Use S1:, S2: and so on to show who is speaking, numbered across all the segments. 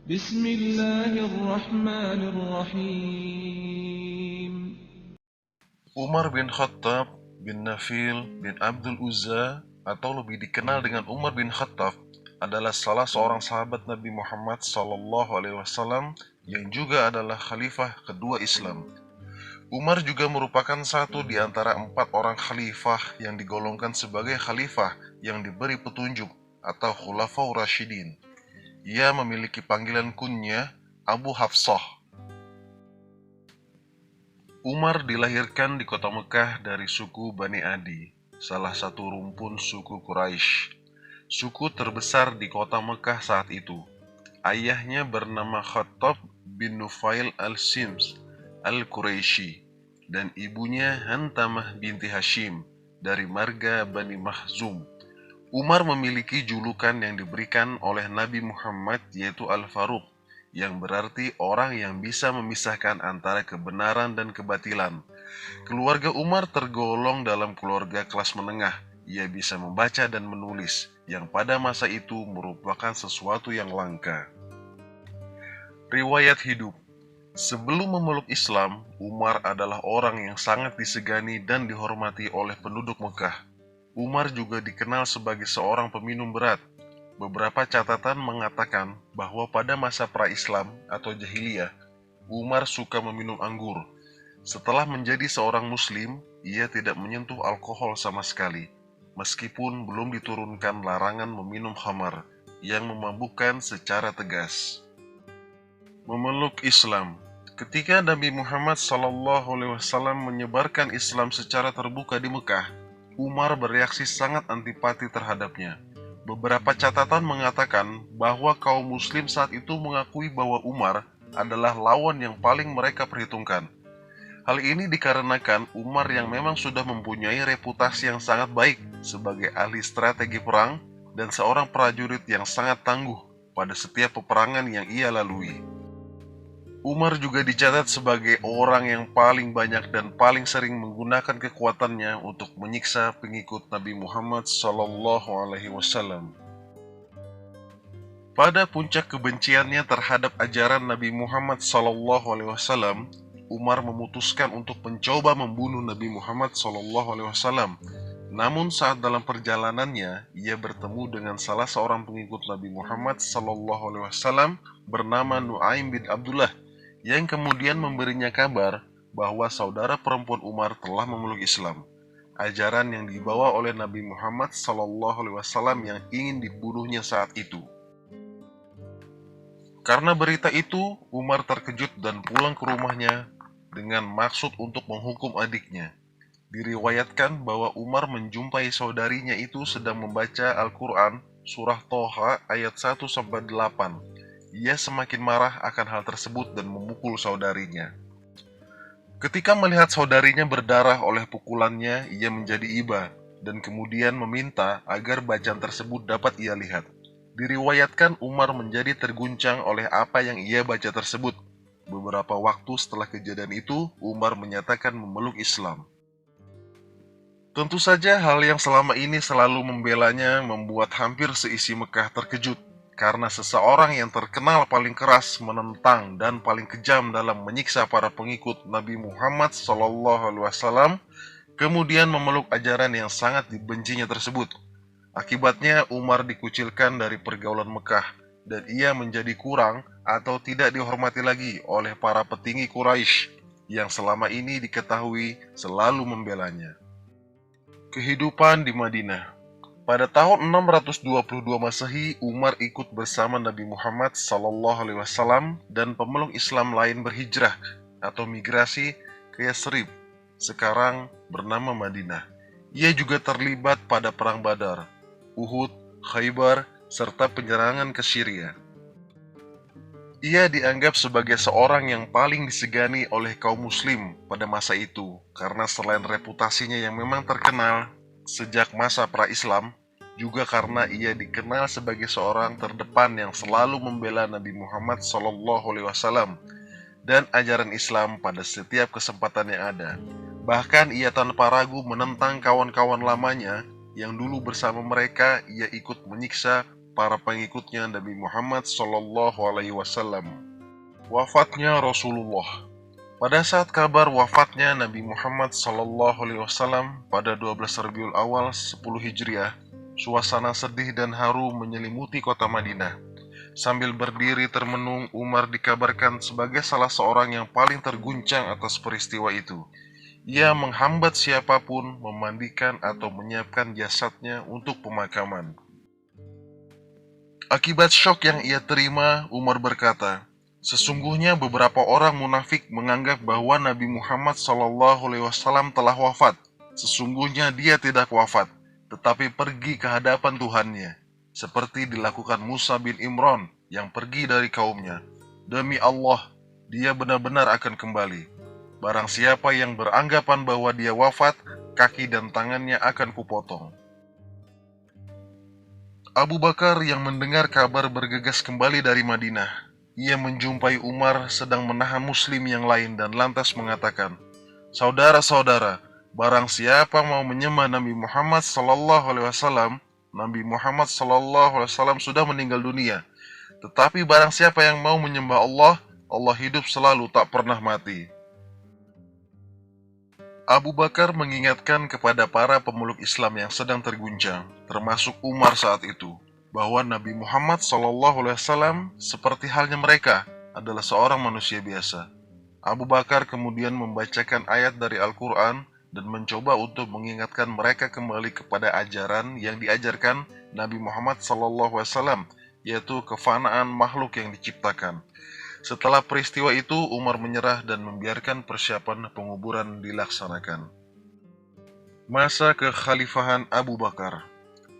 S1: بسم الله الرحمن الرحيم.
S2: Umar bin Khattab bin Nafil bin Abdul Uzza atau lebih dikenal dengan Umar bin Khattab adalah salah seorang sahabat Nabi Muhammad SAW yang juga adalah khalifah kedua Islam. Umar juga merupakan satu di antara 4 orang khalifah yang digolongkan sebagai khalifah yang diberi petunjuk atau Khulafaur Rasyidin. Ia memiliki panggilan kunyah Abu Hafsah. Umar dilahirkan di kota Mekah dari suku Bani Adi, salah satu rumpun suku Quraisy. Suku terbesar di kota Mekah saat itu. Ayahnya bernama Khattab bin Nufail al-Sims al-Quraisy dan ibunya Hantamah binti Hashim dari marga Bani Makhzum. Umar memiliki julukan yang diberikan oleh Nabi Muhammad yaitu Al-Faruq, yang berarti orang yang bisa memisahkan antara kebenaran dan kebatilan. Keluarga Umar tergolong dalam keluarga kelas menengah. Ia bisa membaca dan menulis, yang pada masa itu merupakan sesuatu yang langka. Riwayat hidup. Sebelum memeluk Islam, Umar adalah orang yang sangat disegani dan dihormati oleh penduduk Mekah. Umar juga dikenal sebagai seorang peminum berat. Beberapa catatan mengatakan bahwa pada masa pra-Islam atau jahiliyah, Umar suka meminum anggur. Setelah menjadi seorang muslim, ia tidak menyentuh alkohol sama sekali, meskipun belum diturunkan larangan meminum khamar yang memabukkan secara tegas. Memeluk Islam. Ketika Nabi Muhammad SAW menyebarkan Islam secara terbuka di Mekah, Umar bereaksi sangat antipati terhadapnya. Beberapa catatan mengatakan bahwa kaum muslim saat itu mengakui bahwa Umar adalah lawan yang paling mereka perhitungkan. Hal ini dikarenakan Umar yang memang sudah mempunyai reputasi yang sangat baik sebagai ahli strategi perang dan seorang prajurit yang sangat tangguh pada setiap peperangan yang ia lalui. Umar juga dicatat sebagai orang yang paling banyak dan paling sering menggunakan kekuatannya untuk menyiksa pengikut Nabi Muhammad SAW. Pada puncak kebenciannya terhadap ajaran Nabi Muhammad SAW, Umar memutuskan untuk mencoba membunuh Nabi Muhammad SAW. Namun saat dalam perjalanannya, ia bertemu dengan salah seorang pengikut Nabi Muhammad SAW bernama Nuaim bin Abdullah, yang kemudian memberinya kabar bahwa saudara perempuan Umar telah memeluk Islam, ajaran yang dibawa oleh Nabi Muhammad SAW yang ingin dibunuhnya saat itu. Karena berita itu, Umar terkejut dan pulang ke rumahnya dengan maksud untuk menghukum adiknya. Diriwayatkan bahwa Umar menjumpai saudarinya itu sedang membaca Al-Quran surah Toha ayat 1-8. Ia semakin marah akan hal tersebut dan memukul saudarinya. Ketika melihat saudarinya berdarah oleh pukulannya, ia menjadi iba dan kemudian meminta agar bacaan tersebut dapat ia lihat. Diriwayatkan Umar menjadi terguncang oleh apa yang ia baca tersebut. Beberapa waktu setelah kejadian itu, Umar menyatakan memeluk Islam. Tentu saja hal yang selama ini selalu membelanya membuat hampir seisi Mekah terkejut, karena seseorang yang terkenal paling keras menentang dan paling kejam dalam menyiksa para pengikut Nabi Muhammad SAW, kemudian memeluk ajaran yang sangat dibencinya tersebut. Akibatnya Umar dikucilkan dari pergaulan Mekah, dan ia menjadi kurang atau tidak dihormati lagi oleh para petinggi Quraisy yang selama ini diketahui selalu membelanya. Kehidupan di Madinah. Pada tahun 622 Masehi, Umar ikut bersama Nabi Muhammad SAW dan pemeluk Islam lain berhijrah atau migrasi ke Yasrib, sekarang bernama Madinah. Ia juga terlibat pada perang Badar, Uhud, Khaybar, serta penyerangan ke Syria. Ia dianggap sebagai seorang yang paling disegani oleh kaum muslim pada masa itu, karena selain reputasinya yang memang terkenal sejak masa pra-Islam, juga karena ia dikenal sebagai seorang terdepan yang selalu membela Nabi Muhammad SAW dan ajaran Islam pada setiap kesempatan yang ada. Bahkan ia tanpa ragu menentang kawan-kawan lamanya yang dulu bersama mereka ia ikut menyiksa para pengikutnya Nabi Muhammad SAW. Wafatnya Rasulullah. Pada saat kabar wafatnya Nabi Muhammad SAW pada 12 Rabiul Awal 10 Hijriah, suasana sedih dan haru menyelimuti kota Madinah. Sambil berdiri termenung, Umar dikabarkan sebagai salah seorang yang paling terguncang atas peristiwa itu. Ia menghambat siapapun memandikan atau menyiapkan jasadnya untuk pemakaman. Akibat syok yang ia terima, Umar berkata, "Sesungguhnya beberapa orang munafik menganggap bahwa Nabi Muhammad SAW telah wafat. Sesungguhnya dia tidak wafat, tetapi pergi ke hadapan Tuhannya, seperti dilakukan Musa bin Imran yang pergi dari kaumnya. Demi Allah, dia benar-benar akan kembali. Barang siapa yang beranggapan bahwa dia wafat, kaki dan tangannya akan kupotong." Abu Bakar yang mendengar kabar bergegas kembali dari Madinah. Ia menjumpai Umar sedang menahan muslim yang lain dan lantas mengatakan, "Saudara-saudara, barang siapa mau menyembah Nabi Muhammad SAW, Nabi Muhammad SAW sudah meninggal dunia. Tetapi barang siapa yang mau menyembah Allah, Allah hidup selalu tak pernah mati." Abu Bakar mengingatkan kepada para pemeluk Islam yang sedang terguncang, termasuk Umar saat itu, bahwa Nabi Muhammad SAW seperti halnya mereka adalah seorang manusia biasa. Abu Bakar kemudian membacakan ayat dari Al-Quran dan mencoba untuk mengingatkan mereka kembali kepada ajaran yang diajarkan Nabi Muhammad SAW, yaitu kefanaan makhluk yang diciptakan. Setelah peristiwa itu, Umar menyerah dan membiarkan persiapan penguburan dilaksanakan. Masa kekhalifahan Abu Bakar.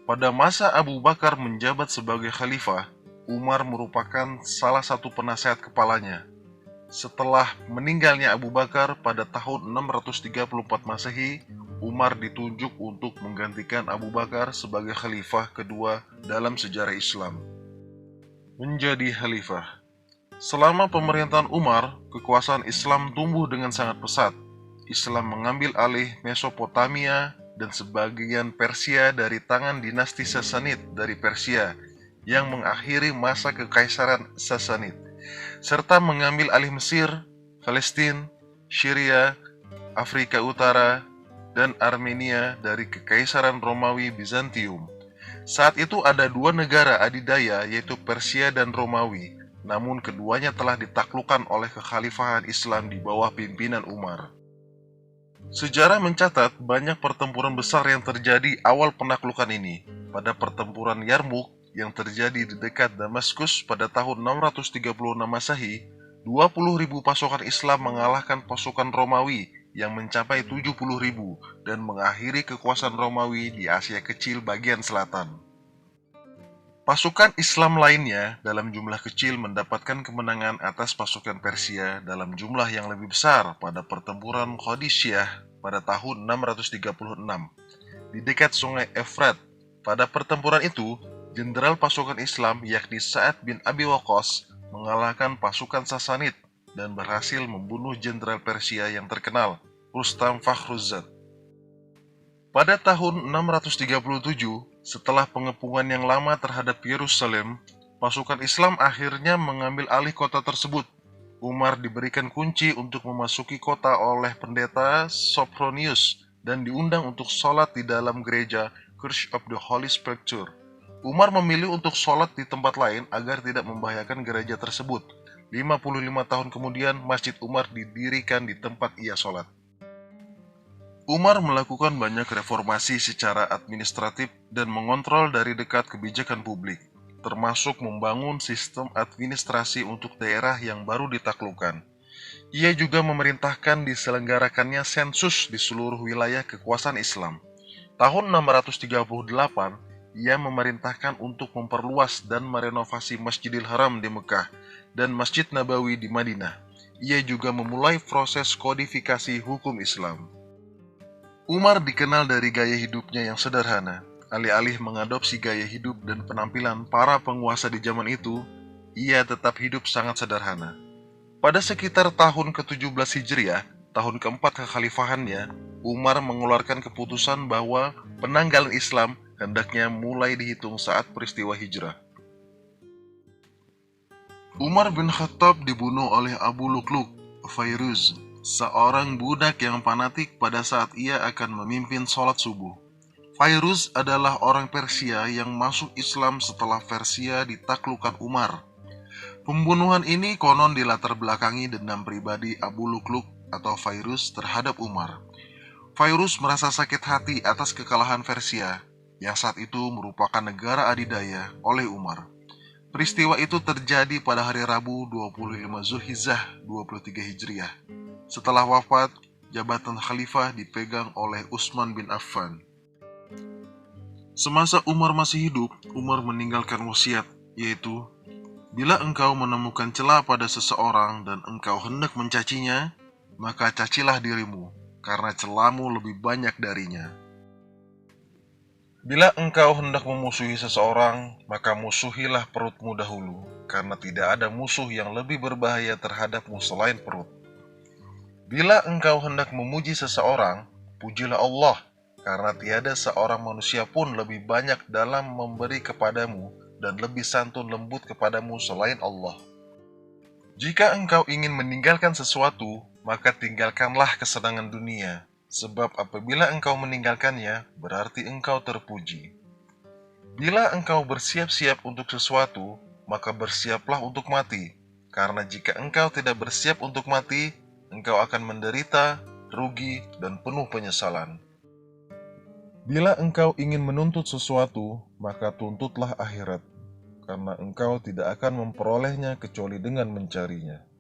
S2: Pada masa Abu Bakar menjabat sebagai khalifah, Umar merupakan salah satu penasehat kepalanya. Setelah meninggalnya Abu Bakar pada tahun 634 Masehi, Umar ditunjuk untuk menggantikan Abu Bakar sebagai khalifah kedua dalam sejarah Islam. Menjadi khalifah. Selama pemerintahan Umar, kekuasaan Islam tumbuh dengan sangat pesat. Islam mengambil alih Mesopotamia dan sebagian Persia dari tangan dinasti Sasanid dari Persia yang mengakhiri masa kekaisaran Sasanid, serta mengambil alih Mesir, Palestina, Syria, Afrika Utara, dan Armenia dari kekaisaran Romawi Bizantium. Saat itu ada dua negara adidaya, yaitu Persia dan Romawi, namun keduanya telah ditaklukkan oleh kekhalifahan Islam di bawah pimpinan Umar. Sejarah mencatat banyak pertempuran besar yang terjadi awal penaklukan ini. Pada pertempuran Yarmouk yang terjadi di dekat Damaskus pada tahun 636 Masehi, 20.000 pasukan Islam mengalahkan pasukan Romawi yang mencapai 70.000 dan mengakhiri kekuasaan Romawi di Asia Kecil bagian selatan. Pasukan Islam lainnya dalam jumlah kecil mendapatkan kemenangan atas pasukan Persia dalam jumlah yang lebih besar pada pertempuran Qadisiyah pada tahun 636 di dekat sungai Efrat. Pada pertempuran itu, jenderal pasukan Islam yakni Sa'ad bin Abi Waqqas mengalahkan pasukan Sasanid dan berhasil membunuh jenderal Persia yang terkenal, Rustam Fakhruzad. Pada tahun 637, setelah pengepungan yang lama terhadap Yerusalem, pasukan Islam akhirnya mengambil alih kota tersebut. Umar diberikan kunci untuk memasuki kota oleh pendeta Sophronius dan diundang untuk sholat di dalam gereja Church of the Holy Sepulchre. Umar memilih untuk sholat di tempat lain agar tidak membahayakan gereja tersebut. 55 tahun kemudian, Masjid Umar didirikan di tempat ia sholat. Umar melakukan banyak reformasi secara administratif dan mengontrol dari dekat kebijakan publik, termasuk membangun sistem administrasi untuk daerah yang baru ditaklukkan. Ia juga memerintahkan diselenggarakannya sensus di seluruh wilayah kekuasaan Islam. Tahun 638, ia memerintahkan untuk memperluas dan merenovasi Masjidil Haram di Mekah dan Masjid Nabawi di Madinah. Ia juga memulai proses kodifikasi hukum Islam. Umar dikenal dari gaya hidupnya yang sederhana. Alih-alih mengadopsi gaya hidup dan penampilan para penguasa di zaman itu, ia tetap hidup sangat sederhana. Pada sekitar tahun ke-17 Hijriah, tahun keempat kekhalifahannya, Umar mengeluarkan keputusan bahwa penanggalan Islam hendaknya mulai dihitung saat peristiwa hijrah. Umar bin Khattab dibunuh oleh Abu Lukluk, Fairuz, seorang budak yang fanatik pada saat ia akan memimpin sholat subuh. Fairuz adalah orang Persia yang masuk Islam setelah Persia ditaklukkan Umar. Pembunuhan ini konon dilatar belakangi dendam pribadi Abu Lukluk atau Fairuz terhadap Umar. Fairuz merasa sakit hati atas kekalahan Persia, yang saat itu merupakan negara adidaya oleh Umar. Peristiwa itu terjadi pada hari Rabu 25 Zulhijjah 23 Hijriah. Setelah wafat, jabatan khalifah dipegang oleh Utsman bin Affan. Semasa Umar masih hidup, Umar meninggalkan wasiat, yaitu, bila engkau menemukan celah pada seseorang dan engkau hendak mencacinya, maka cacilah dirimu, karena celahmu lebih banyak darinya. Bila engkau hendak memusuhi seseorang, maka musuhilah perutmu dahulu, karena tidak ada musuh yang lebih berbahaya terhadapmu selain perut. Bila engkau hendak memuji seseorang, pujilah Allah, karena tiada seorang manusia pun lebih banyak dalam memberi kepadamu dan lebih santun lembut kepadamu selain Allah. Jika engkau ingin meninggalkan sesuatu, maka tinggalkanlah kesenangan dunia, sebab apabila engkau meninggalkannya, berarti engkau terpuji. Bila engkau bersiap-siap untuk sesuatu, maka bersiaplah untuk mati, karena jika engkau tidak bersiap untuk mati, engkau akan menderita, rugi, dan penuh penyesalan. Bila engkau ingin menuntut sesuatu, maka tuntutlah akhirat, karena engkau tidak akan memperolehnya kecuali dengan mencarinya.